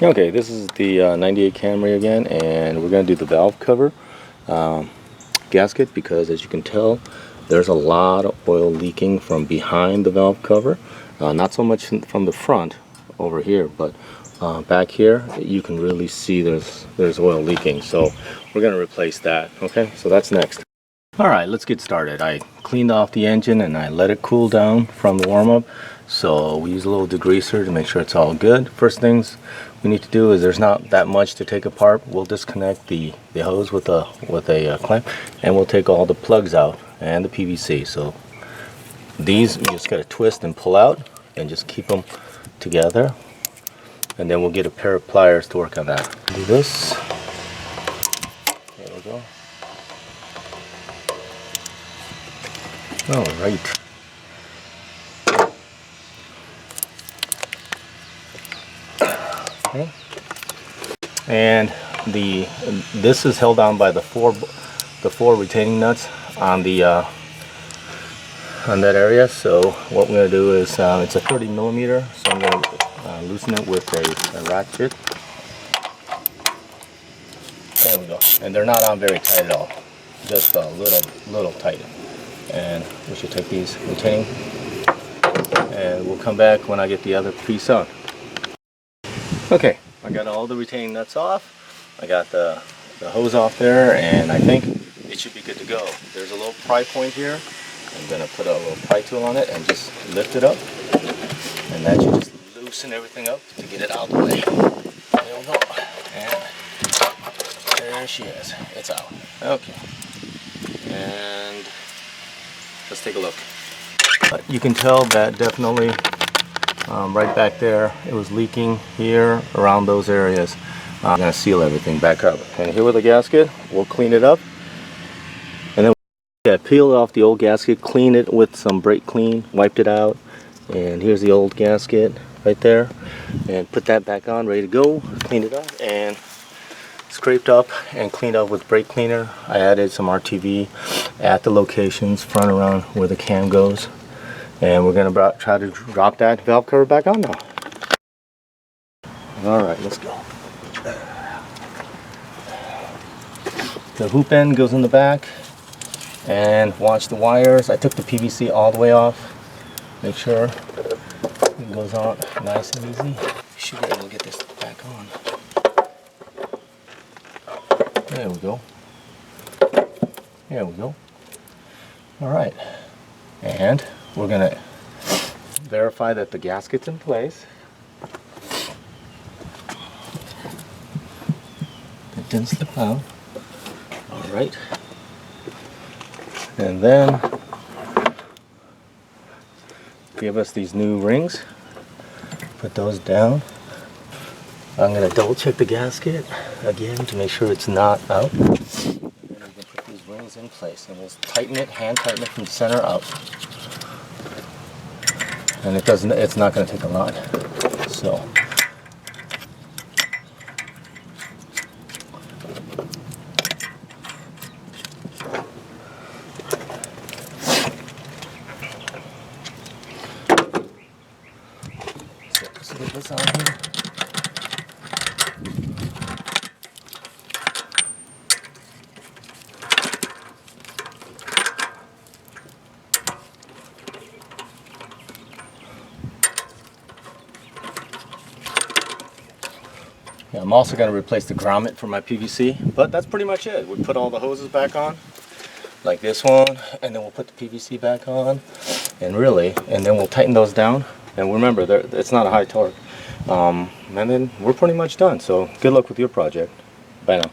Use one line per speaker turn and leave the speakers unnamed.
Okay, this is the 98 Camry again, and we're going to do the valve cover gasket because, as you can tell, there's a lot of oil leaking from behind the valve cover. Not so much from the front over here, but back here you can really see there's oil leaking. So we're going to replace that. Okay, so that's next. Alright, let's get started. I cleaned off the engine and I let it cool down from the warm-up. So we use a little degreaser to make sure it's all good. First things we need to do is, there's not that much to take apart. We'll disconnect the hose with a clamp, and we'll take all the plugs out and the PVC. So these you just got to twist and pull out and just keep them together. And then we'll get a pair of pliers to work on that. Do this. There we go. All right. Okay. And this is held down by the four retaining nuts on that area. So what we're going to do is, it's a 30 millimeter, so I'm going to loosen it with a ratchet. There we go. And they're not on very tight at all, just a little tight. And we should take these retaining, and we'll come back when I get the other piece on. Okay, I got all the retaining nuts off. I got the hose off there, and I think it should be good to go. There's a little pry point here. I'm going to put a little pry tool on it and just lift it up, and that should just loosen everything up to get it out of the way. There we go. And there she is. It's out. Okay. And let's take a look. You can tell that definitely right back there it was leaking here around those areas. I'm going to seal everything back up. And here with the gasket, we'll clean it up. And then peel off the old gasket, clean it with some brake clean, wiped it out. And here's the old gasket right there. And put that back on, ready to go. Clean it up and scraped up and cleaned up with brake cleaner. I added some RTV at the locations, front around where the cam goes. And we're going to try to drop that valve cover back on now. Alright, let's go. The hoop end goes in the back. And watch the wires. I took the PVC all the way off. Make sure it goes on nice and easy. You should be able to get this back on. There we go. There we go. Alright. And we're going to verify that the gasket's in place. It didn't slip out. Alright. And then give us these new rings. Put those down. I'm going to double check the gasket again to make sure it's not out. And then we can put these rings in place, and we'll tighten it, hand tighten it from the center out. And it's not going to take a lot. So let's get this on here. Yeah, I'm also going to replace the grommet for my PVC, but that's pretty much it. We put all the hoses back on, like this one, and then we'll put the PVC back on, and then we'll tighten those down. And remember, it's not a high torque. And then we're pretty much done. So good luck with your project. Bye now.